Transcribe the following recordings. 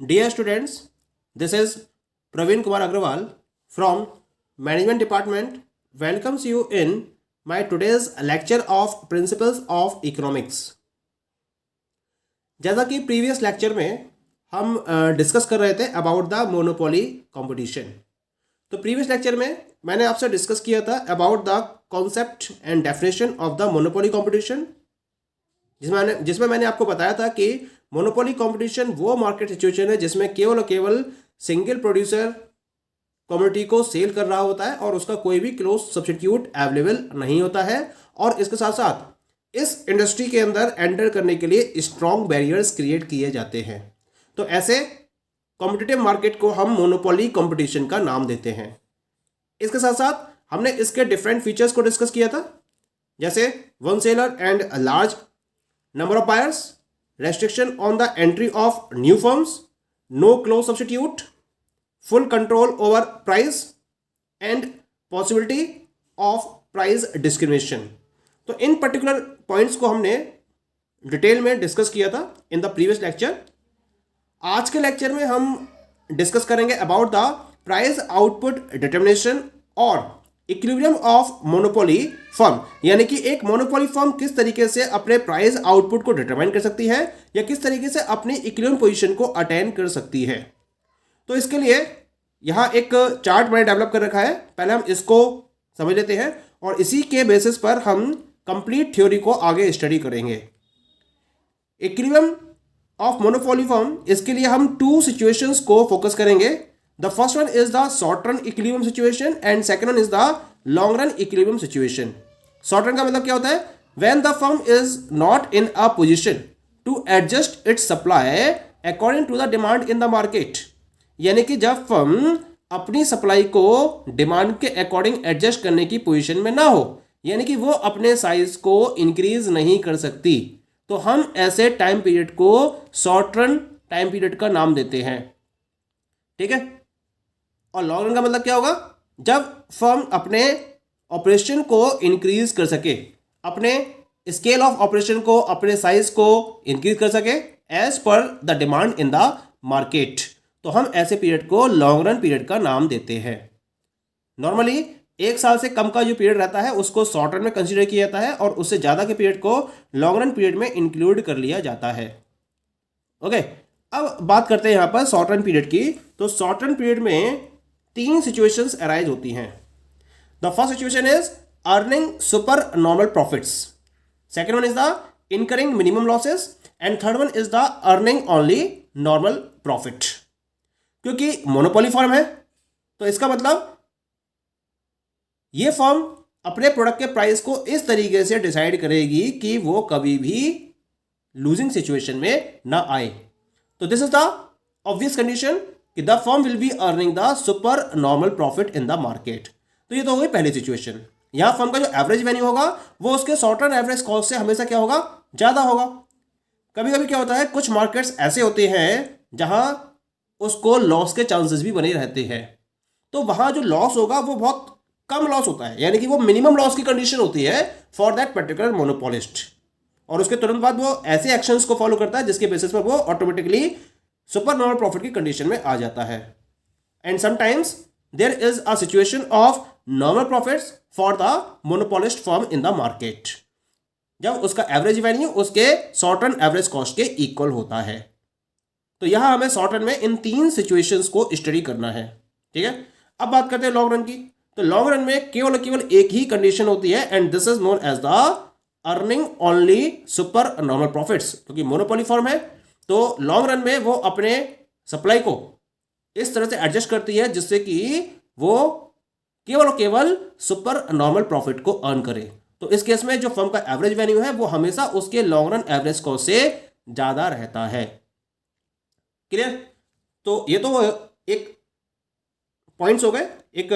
Dear students, this is Praveen Kumar Agrawal from Management Department. Welcomes you in my today's lecture of Principles of Economics. जैसा कि previous lecture में हम discuss कर रहे थे about the monopoly competition, तो previous lecture में मैंने आपसे डिस्कस किया था about the concept and definition of the monopoly competition, जिसमें मैंने आपको बताया था कि मोनोपोली कंपटीशन वो मार्केट सिचुएशन है जिसमें केवल और केवल सिंगल प्रोड्यूसर कम्युनिटी को सेल कर रहा होता है और उसका कोई भी क्लोज सब्स्टिट्यूट अवेलेबल नहीं होता है, और इसके साथ साथ इस इंडस्ट्री के अंदर एंटर करने के लिए स्ट्रॉन्ग बैरियर्स क्रिएट किए जाते हैं। तो ऐसे कॉम्पिटिटिव मार्केट को हम मोनोपोली कंपटीशन का नाम देते हैं। इसके साथ साथ हमने इसके डिफरेंट फीचर्स को डिस्कस किया था, जैसे one seller and large number of buyers, restriction on the entry of new firms, no close substitute, full control over price and possibility of price discrimination। तो इन पर्टिकुलर पॉइंट्स को हमने detail में discuss किया था in the previous lecture. आज के lecture में हम डिस्कस करेंगे about the price output determination और इक्विलिब्रियम ऑफ मोनोपोली फर्म, यानी कि एक मोनोपोली फर्म किस तरीके से अपने प्राइस आउटपुट को डिटरमाइन कर सकती है या किस तरीके से अपनी इक्विलिब्रियम पोजीशन को अटेन कर सकती है। तो इसके लिए यहाँ एक चार्ट मैंने डेवलप कर रखा है, पहले हम इसको समझ लेते हैं और इसी के बेसिस पर हम कंप्लीट थ्योरी को आगे स्टडी करेंगे। इक्विलिब्रियम ऑफ मोनोपोली फर्म, इसके लिए हम टू सिचुएशंस को फोकस करेंगे। The first one is the short run equilibrium situation and second one is the long run equilibrium situation. Short run का मतलब क्या होता है? When the firm is not in a position to adjust its supply according to the demand in the market, यानी कि जब firm अपनी supply को डिमांड के अकॉर्डिंग एडजस्ट करने की पोजीशन में ना हो, यानी कि वो अपने साइज को इंक्रीज नहीं कर सकती, तो हम ऐसे टाइम पीरियड को शॉर्ट रन टाइम पीरियड का नाम देते हैं। ठीक है। और लॉन्ग रन का मतलब क्या होगा? जब फर्म अपने ऑपरेशन को इंक्रीज कर सके, अपने स्केल ऑफ ऑपरेशन को, अपने साइज को इंक्रीज कर सके as per the demand in the market, तो हम ऐसे पीरियड को लॉन्ग रन पीरियड का नाम देते हैं। नॉर्मली 1 साल से कम का जो पीरियड रहता है उसको शॉर्ट रन में कंसीडर किया जाता है और उससे ज़्यादा के पीरियड को लॉन्ग रन पीरियड में इंक्लूड कर लिया जाता है। ओके, अब बात करते हैं यहाँ पर शॉर्ट रन पीरियड की। तो शॉर्ट रन पीरियड में 3 सिचुएशंस अराइज होती हैं। The first situation is earning super normal profits, second one is the incurring minimum losses and third one is the earning only normal profit. क्योंकि monopoly firm है तो इसका मतलब ये firm अपने प्रोडक्ट के प्राइस को इस तरीके से डिसाइड करेगी कि वो कभी भी लूजिंग सिचुएशन में ना आए। तो this is the obvious condition कि the firm will be earning the super normal profit in the market. तो ये तो हो गई पहली सिचुएशन। यहां फर्म का जो एवरेज वैल्यू होगा वो उसके शॉर्ट रन एवरेज कॉस्ट से हमेशा क्या होगा? ज्यादा होगा। कभी कभी क्या होता है, कुछ मार्केट्स ऐसे होते हैं जहां उसको लॉस के चांसेस भी बने रहते हैं, तो वहां जो लॉस होगा वो बहुत कम लॉस होता है, यानी कि वो मिनिमम लॉस की कंडीशन होती है फॉर दैट पर्टिकुलर मोनोपोलिस्ट, और उसके तुरंत बाद वो ऐसे एक्शंस को फॉलो करता है जिसके बेसिस पर वो ऑटोमेटिकली सुपर नॉर्मल प्रॉफिट की कंडीशन में आ जाता है। And sometimes there is a situation of normal profits for the monopolist firm in the market, जब उसका एवरेज वैल्यू उसके शॉर्ट रन एवरेज कॉस्ट के इक्वल होता है। तो यहां हमें शॉर्ट रन में इन 3 सिचुएशंस को स्टडी करना है। ठीक है। अब बात करते हैं लॉन्ग रन की। तो लॉन्ग रन में केवल एक ही कंडीशन होती है and this is known as the earning only super normal profits. क्योंकि मोनोपोली फर्म है तो लॉन्ग रन में वो अपने सप्लाई को इस तरह से एडजस्ट करती है जिससे कि वो केवल और केवल सुपर नॉर्मल प्रॉफिट को अर्न करे। तो इस केस में जो फर्म का एवरेज वैल्यू है वो हमेशा उसके लॉन्ग रन एवरेज कॉस्ट से ज्यादा रहता है। क्लियर? तो ये तो एक पॉइंट्स हो गए, एक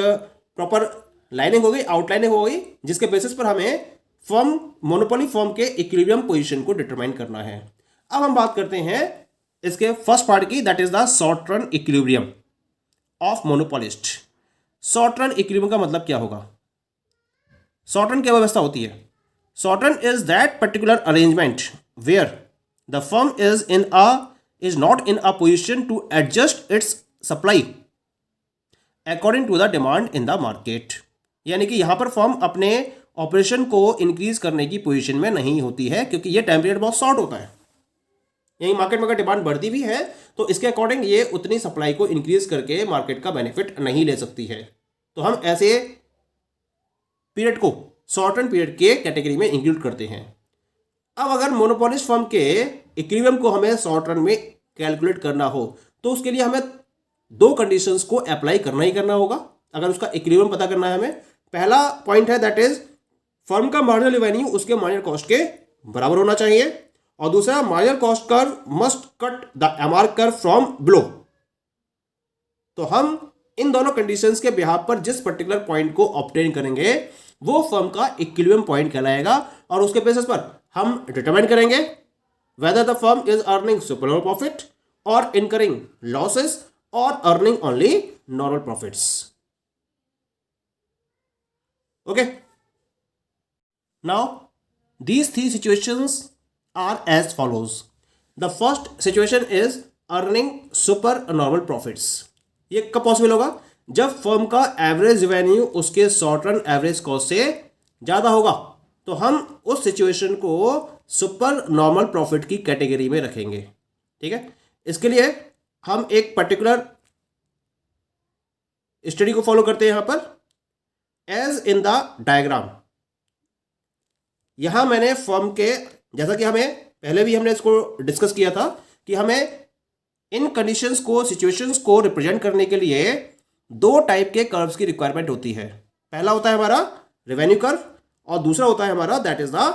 प्रॉपर लाइनिंग हो गई, आउटलाइनिंग हो गई, जिसके बेसिस पर हमें फर्म मोनोपोली फर्म के इक्विलिब्रियम पोजीशन को डिटरमाइन करना है। अब हम बात करते हैं इसके फर्स्ट पार्ट की, that is the short run equilibrium of monopolist. Short run equilibrium का मतलब क्या होगा? शॉर्ट रन क्या व्यवस्था होती है? Short run is that particular arrangement where the firm is in a is not in a position to adjust its supply according to the demand in the market. यानी कि यहाँ पर फर्म अपने operation को इंक्रीज करने की position में नहीं होती है, क्योंकि ये टाइम पीरियड बहुत शॉर्ट होता है। यही मार्केट में अगर डिमांड बढ़ती भी है तो इसके अकॉर्डिंग ये उतनी सप्लाई को इंक्रीज करके मार्केट का बेनिफिट नहीं ले सकती है। तो हम ऐसे पीरियड को शॉर्ट टर्म पीरियड के कैटेगरी में इंक्लूड करते हैं। अब अगर मोनोपोलिस्ट फर्म के इक्विलिब्रियम को हमें शॉर्ट टर्म में कैलकुलेट करना हो तो उसके लिए हमें दो कंडीशंस को अप्लाई करना ही करना होगा। अगर उसका इक्विलिब्रियम पता करना है हमें, पहला पॉइंट है दैट इज फर्म का मार्जिनल रेवेन्यू उसके मार्जिनल कॉस्ट के बराबर होना चाहिए, और दूसरा marginal cost curve must cut the MR curve from below. तो हम इन दोनों कंडीशंस के बिहाफ पर जिस पर्टिकुलर पॉइंट को ऑब्टेन करेंगे वो फर्म का इक्विलिब्रियम पॉइंट कहलाएगा, और उसके बेसिस पर हम डिटरमाइन करेंगे whether the firm is earning superior profit or incurring losses or earning only normal profits. Okay. Now, these three situations are as follows. The first situation is earning super normal profits. ये कब possible होगा? जब firm का average revenue उसके short run average cost से ज़्यादा होगा, तो हम उस सिचुएशन को सुपर नॉर्मल प्रॉफिट की कैटेगरी में रखेंगे। ठीक है, इसके लिए हम एक पर्टिकुलर स्टडी को फॉलो करते हैं। यहां पर एज इन द डायग्राम, यहां मैंने फर्म के, जैसा कि हमें पहले भी हमने इसको डिस्कस किया था कि हमें इन कंडीशंस को, सिचुएशंस को रिप्रेजेंट करने के लिए दो टाइप के कर्व्स की रिक्वायरमेंट होती है। पहला होता है हमारा रेवेन्यू कर्व और दूसरा होता है हमारा that is the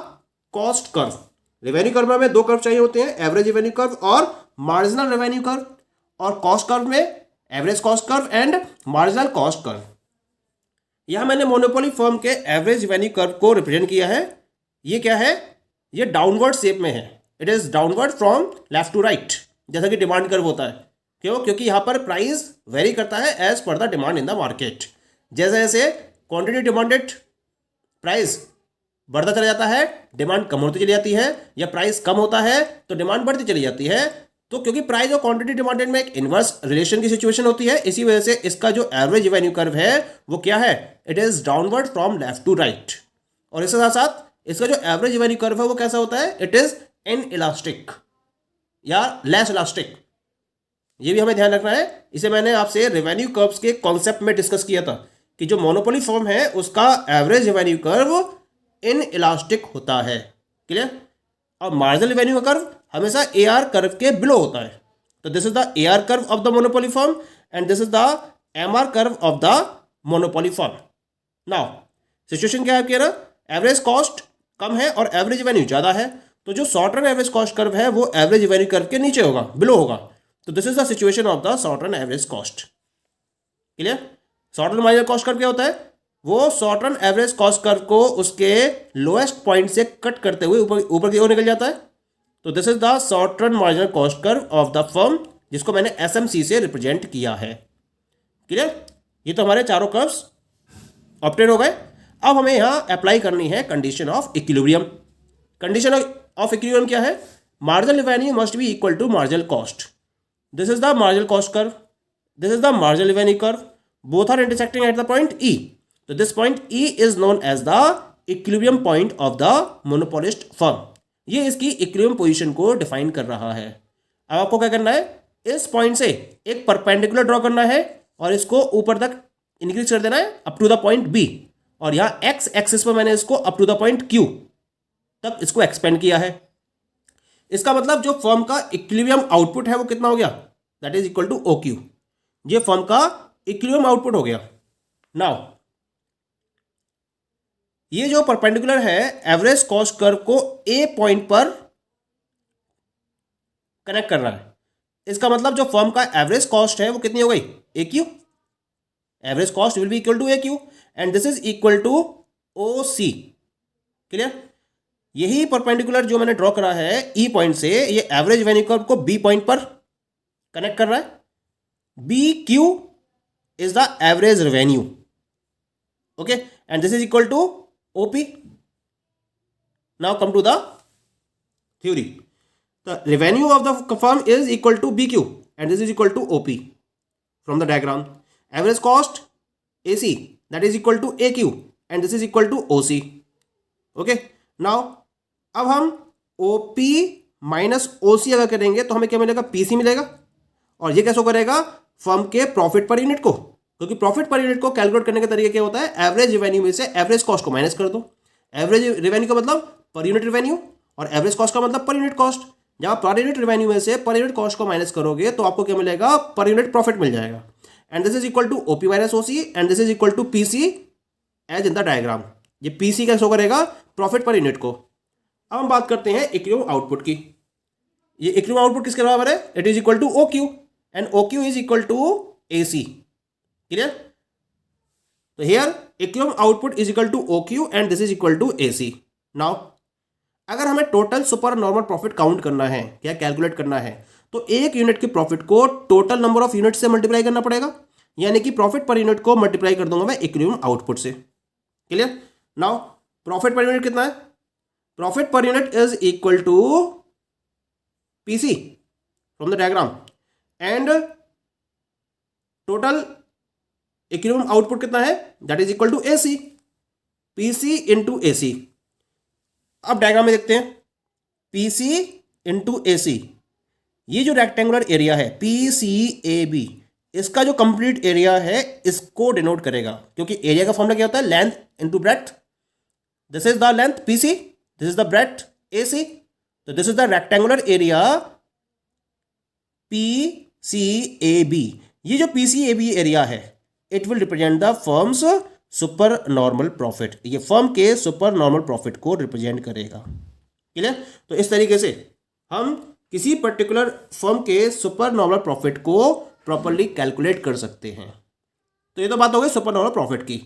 cost curve. Revenue curve में हमें दो कर्व चाहिए होते हैं, एवरेज रेवेन्यू कर्व और मार्जिनल रेवेन्यू कर्व, और कॉस्ट कर्व में average cost curve and marginal cost curve. यहां मैंने मोनोपोली फर्म के एवरेज रेवेन्यू कर्व को रिप्रेजेंट किया है। ये क्या है? ये डाउनवर्ड शेप में है। It is downward from left to right, जैसा कि डिमांड कर्व होता है। क्यों? क्योंकि यहां पर प्राइस वेरी करता है as per the demand in the market. जैसे जैसे क्वांटिटी डिमांडेड प्राइस बढ़ता चला जाता है, डिमांड कम होती चली जाती है, या प्राइस कम होता है तो डिमांड बढ़ती चली जाती है। तो क्योंकि प्राइस और क्वांटिटी डिमांडेड में एक इनवर्स रिलेशन की सिचुएशन होती है, इसी वजह से इसका जो एवरेज रेवेन्यू कर्व है वो क्या है? It is downward from left to right. और इसके साथ साथ इसका जो एवरेज रेवेन्यू कर्व है वो कैसा होता है? इट इज इनइलास्टिक या लेस इलास्टिक। ये भी हमें ध्यान रखना है। इसे मैंने आपसे रेवेन्यू कर्व्स के कॉन्सेप्ट में डिस्कस किया था कि जो मोनोपोली फर्म है उसका average revenue curve in elastic होता है। क्लियर? और मार्जिनल रेवेन्यू कर्व हमेशा एआर कर्व के बिलो होता है। तो this is the AR curve of the monopoly firm and this is the MR curve of the monopoly firm. Now situation क्या है आपकी? एवरेज कॉस्ट कम है और एवरेज रेवेन्यू ज्यादा है, तो जो short run average cost curve है वो एवरेज रेवेन्यू कर्व के नीचे होगा, बिलो होगा। तो this is the situation of the short run average cost. Clear? Short run marginal cost curve क्या होता है? वो short run average cost curve को उसके लोएस्ट पॉइंट से कट करते हुए ऊपर की ओर निकल जाता है। तो this is the short run marginal cost curve of the firm, जिसको मैंने एसएमसी से रिप्रेजेंट किया है। क्लियर? ये तो हमारे चारों कर्व्स ऑब्टेन हो गए। अब हमें यहां अप्लाई करनी है condition of equilibrium. Condition of equilibrium क्या है? Marginal revenue must be equal to marginal cost. This is the marginal cost curve, this is the marginal revenue curve, both are intersecting at the point E. So this point E is known as the equilibrium point of the monopolist firm. ये इसकी equilibrium position को define कर रहा है। अब आपको क्या करना है? इस पॉइंट से एक परपेंडिकुलर ड्रॉ करना है और इसको ऊपर तक इंक्रीज कर देना है up to the point B, और यहाँ एक्स एक्सिस पर मैंने इसको up to the point Q तक इसको एक्सपेंड किया है। इसका मतलब जो फर्म का इक्विलिब्रियम आउटपुट है वो कितना हो गया? That is equal to OQ। ये फर्म का इक्विलिब्रियम आउटपुट हो गया। नाउ ये जो परपेंडिकुलर है एवरेज कॉस्ट कर्व को ए पॉइंट पर कनेक्ट कर रहा है। इसका मतलब जो फर्म का एवरेज कॉस्ट है वो कितनी हो गई? AQ। Average cost will be equal to AQ and this is equal to OC। Clear? यही परपेंडिकुलर जो मैंने ड्रॉ करा है E पॉइंट से, ये एवरेज रेवेन्यू कर्व को B पॉइंट पर कनेक्ट कर रहा है। BQ is the average revenue. Okay, and this is equal to OP. Now come to the theory. The revenue of the firm is equal to BQ and this is equal to OP from the diagram. Average cost AC, that is equal to AQ and this is equal to OC. Okay, now अब हम OP minus OC अगर करेंगे तो हमें क्या मिलेगा, PC मिलेगा. और ये कैसे करेगा, फर्म के प्रॉफिट पर यूनिट को, क्योंकि प्रॉफिट पर यूनिट को कैलकुलेट करने का तरीका क्या होता है, एवरेज रेवेन्यू में से एवरेज कॉस्ट को माइनस कर दो. एवरेज रेवेन्यू का मतलब पर यूनिट रेवेन्यू और एवरेज कॉस्ट का मतलब पर यूनिट कॉस्ट. जब आप पर यूनिट रेवेन्यू में से पर यूनिट कॉस्ट को माइनस करोगे तो आपको क्या मिलेगा, पर यूनिट प्रॉफिट मिल जाएगा. And this is equal to OP minus OC and this is equal to PC as in the diagram. ये पीसी का शो करेगा प्रॉफिट पर यूनिट को. अब हम बात करते हैं इक्विलिब्रियम आउटपुट की. ये इक्विलिब्रियम आउटपुट किसके बराबर है, it is equal to O Q and O Q is equal to A C. Clear. तो here equilibrium output is equal to O Q and this is equal to A C. Now अगर हमें total super normal profit count करना है, क्या calculate करना है, तो एक यूनिट के प्रॉफिट को टोटल नंबर ऑफ यूनिट से मल्टीप्लाई करना पड़ेगा. यानी कि प्रॉफिट पर यूनिट को मल्टीप्लाई कर दूंगा मैं इक्विलिब्रियम आउटपुट से. Clear. Now profit per unit कितना है, profit per unit is equal to PC from the diagram and total equilibrium output कितना है, that is equal to AC, PC into AC. अब डायग्राम में देखते हैं, पीसी इंटू एसी, ये जो रेक्टेंगुलर एरिया है PCAB, इसका जो कंप्लीट एरिया है इसको डिनोट करेगा, क्योंकि एरिया का फॉर्मूला क्या होता है, length into breadth. This is the length PC, this is the breadth AC. तो this is the rectangular area PCAB. ये जो PCAB एरिया है it will represent the firms super normal profit. ये firm के super normal profit को represent करेगा. Clear. तो इस तरीके से हम किसी पर्टिकुलर फर्म के सुपर नॉर्मल प्रॉफिट को प्रॉपर्ली कैलकुलेट कर सकते हैं. तो ये तो बात हो गई सुपर नॉर्मल प्रॉफिट की.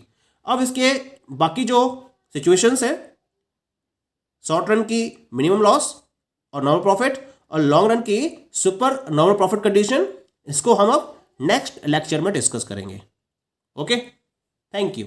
अब इसके बाकी जो सिचुएशंस है, शॉर्ट रन की मिनिमम लॉस और नॉर्मल प्रॉफिट और लॉन्ग रन की सुपर नॉर्मल प्रॉफिट कंडीशन, इसको हम अब नेक्स्ट लेक्चर में डिस्कस करेंगे. Okay, thank you.